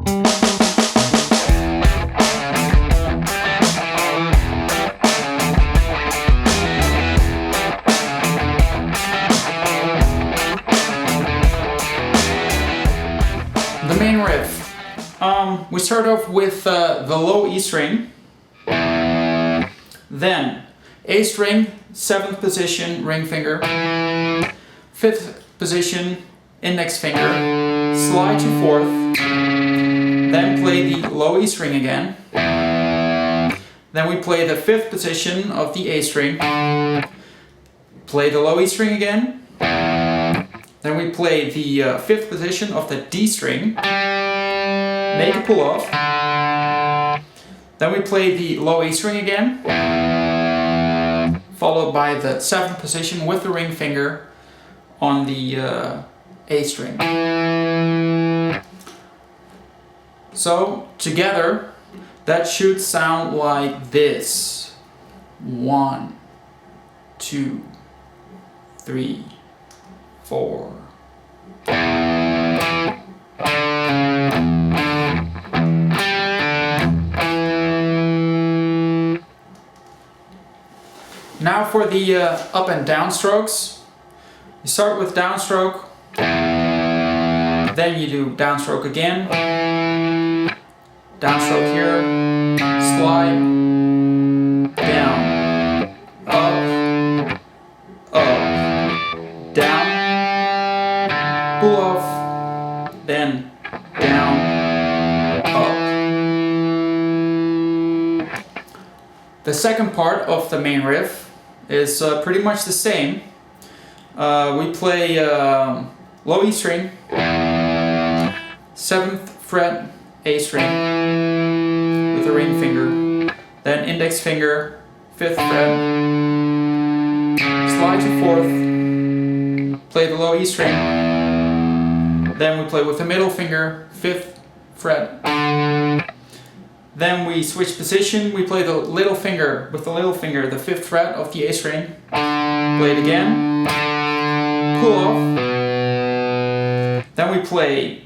The main riff. We start off with the low E string, then A string, 7th position, ring finger, 5th position, index finger, slide to 4th, then play the low E string again, then we play the 5th position of the A string, play the low E string again, then we play the 5th position of the D string, make a pull off, then we play the low A string again, followed by the 7th position with the ring finger on the A string. So together that should sound like this. 1, 2, 3, 4. Now for the up and down strokes. You start with downstroke, then you do downstroke again, downstroke here, slide, down, up, down, pull off, then down, up. The second part of the main riff is pretty much the same. We play low E string, 7th fret A string with a ring finger, then index finger, 5th fret, slide to 4th, play the low E string, then we play with the middle finger, 5th fret, then we switch position, we play the little finger with the little finger, the 5th fret of the A string, play it again, pull off, then we play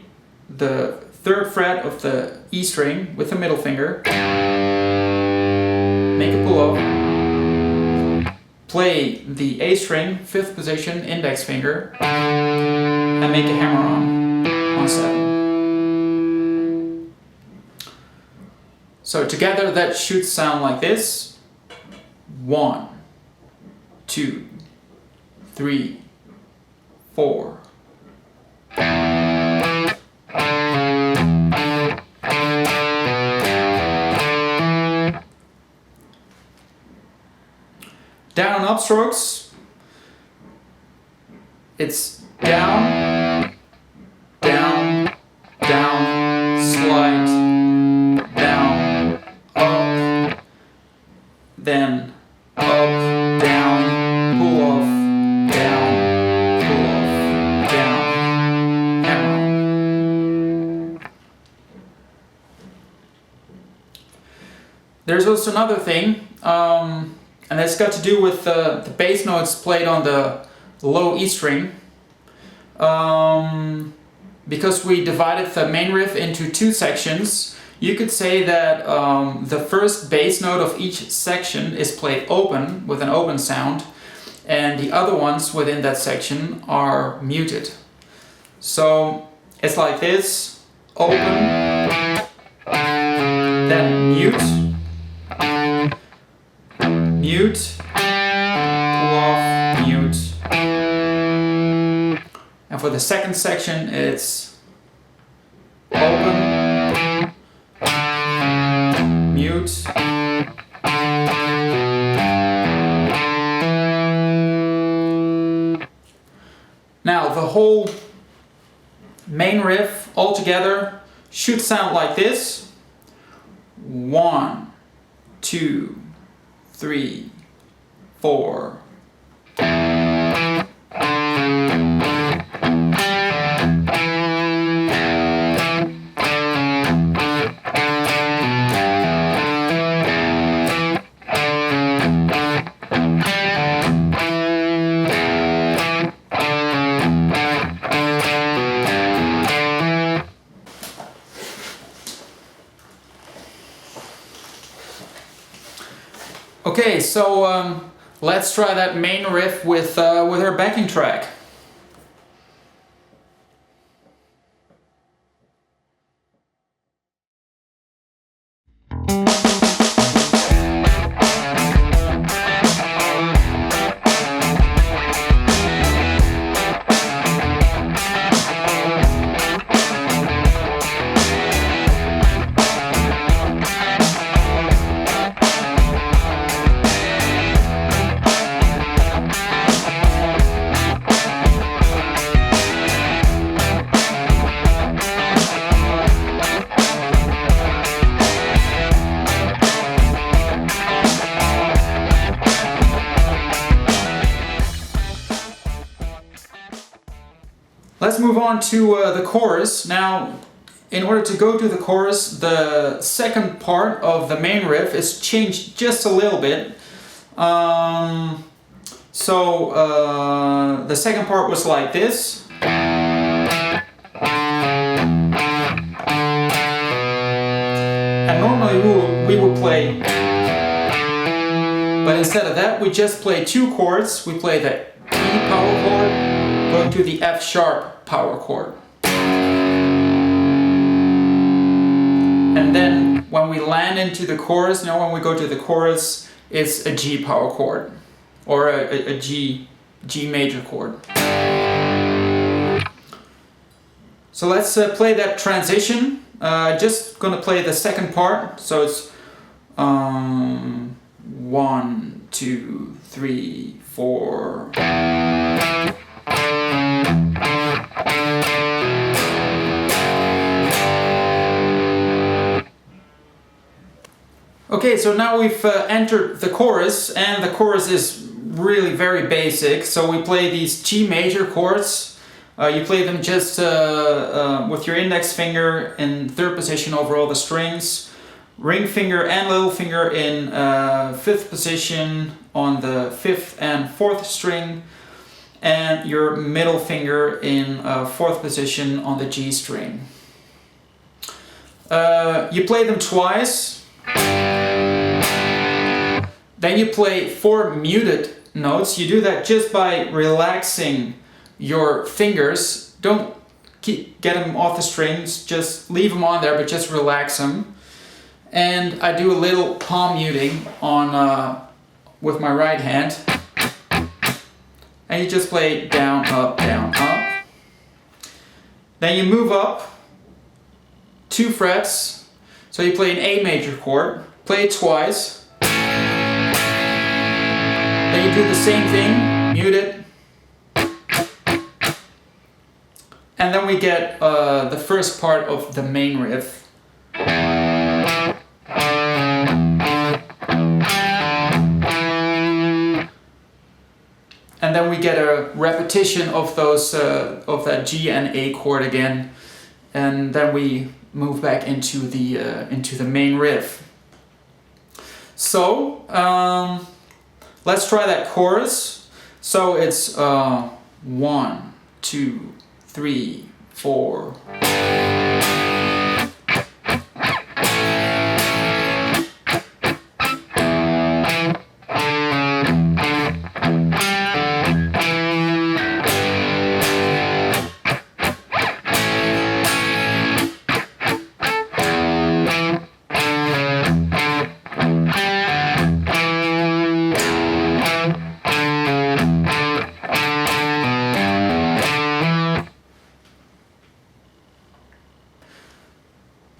the 3rd fret of the E string with the middle finger, make a pull off, play the A string, 5th position, index finger, and make a hammer on 7. So together that should sound like this. 1, 2, 3, 4. Down and up strokes. It's down, down, down, slide, down, up, then up, down, pull off, down, pull off, down, hammer. There's also another thing, and that's got to do with the bass notes played on the low E string. Because we divided the main riff into 2 sections, you could say that the first bass note of each section is played open with an open sound, and the other ones within that section are muted. So it's like this: open, then mute, mute, pull off, mute. And for the second section, it's open, mute, now the whole main riff altogether should sound like this: 1, 2, 3, 4. Okay, so let's try that main riff with our backing track. Let's move on to the chorus. Now, in order to go to the chorus, the second part of the main riff is changed just a little bit. The second part was like this. And normally we would play, but instead of that we just play two chords. We play the E power chord going to the F sharp power chord. And then when we land into the chorus, when we go to the chorus, it's a G power chord or a G major chord. So let's play that transition. Just gonna play the second part. So it's 1, 2, 3, 4. Okay, so now we've entered the chorus, and the chorus is really very basic. So we play these G major chords. You play them just with your index finger in third position over all the strings, ring finger and little finger in fifth position on the fifth and fourth string, and your middle finger in fourth position on the G string. You play them twice. Then you play 4 muted notes. You do that just by relaxing your fingers. Don't get them off the strings, just leave them on there, but just relax them. And I do a little palm muting on with my right hand. And you just play down, up, down, up. Then you move up 2 frets. So you play an A major chord, play it twice. Then you do the same thing, mute it. And then we get the first part of the main riff. And then we get a repetition of those of that G and A chord again, and then we move back into the main riff. So let's try that chorus. So it's 1, 2, 3, 4.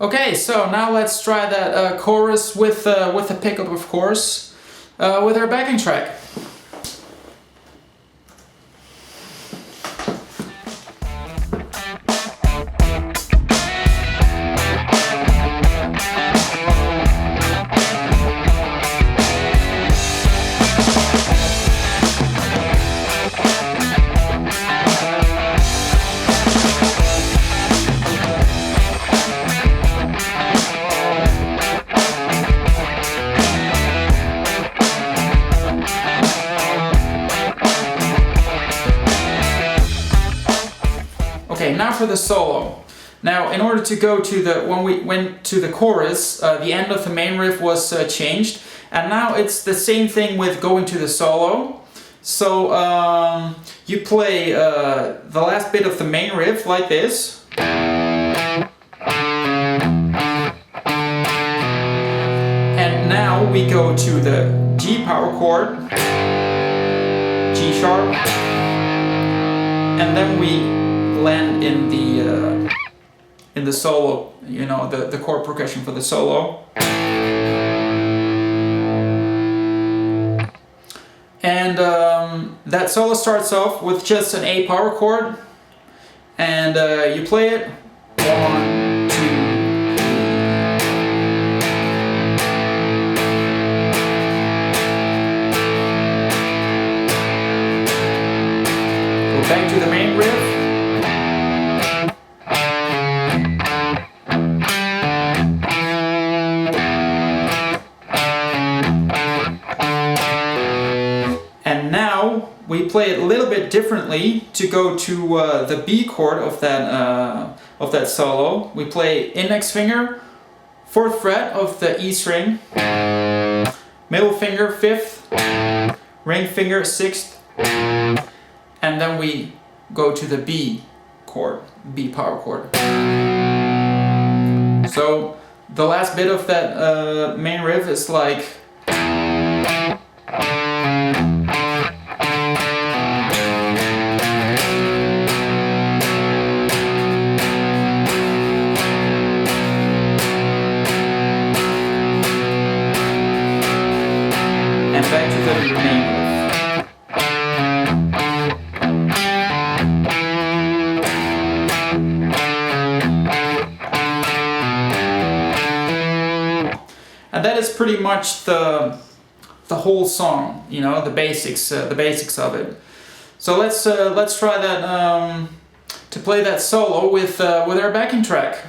Okay, so now let's try that chorus with the pickup, of course, with our backing track. Okay, now for the solo. Now, in order to go to when we went to the chorus, the end of the main riff was changed, And now it's the same thing with going to the solo. So you play the last bit of the main riff like this. And now we go to the G power chord, G sharp, and then we land in the solo, you know, the chord progression for the solo. And that solo starts off with just an A power chord, and you play it 1, 2, 3. Go back to the main riff. And now we play it a little bit differently to go to the B chord of that solo. We play index finger, 4th fret of the E string, middle finger 5th, ring finger 6th, and then we go to the B chord, B power chord. So the last bit of that main riff is like. And back to the main riff. And that is pretty much the whole song, you know, the basics of it. So let's try that to play that solo with our backing track.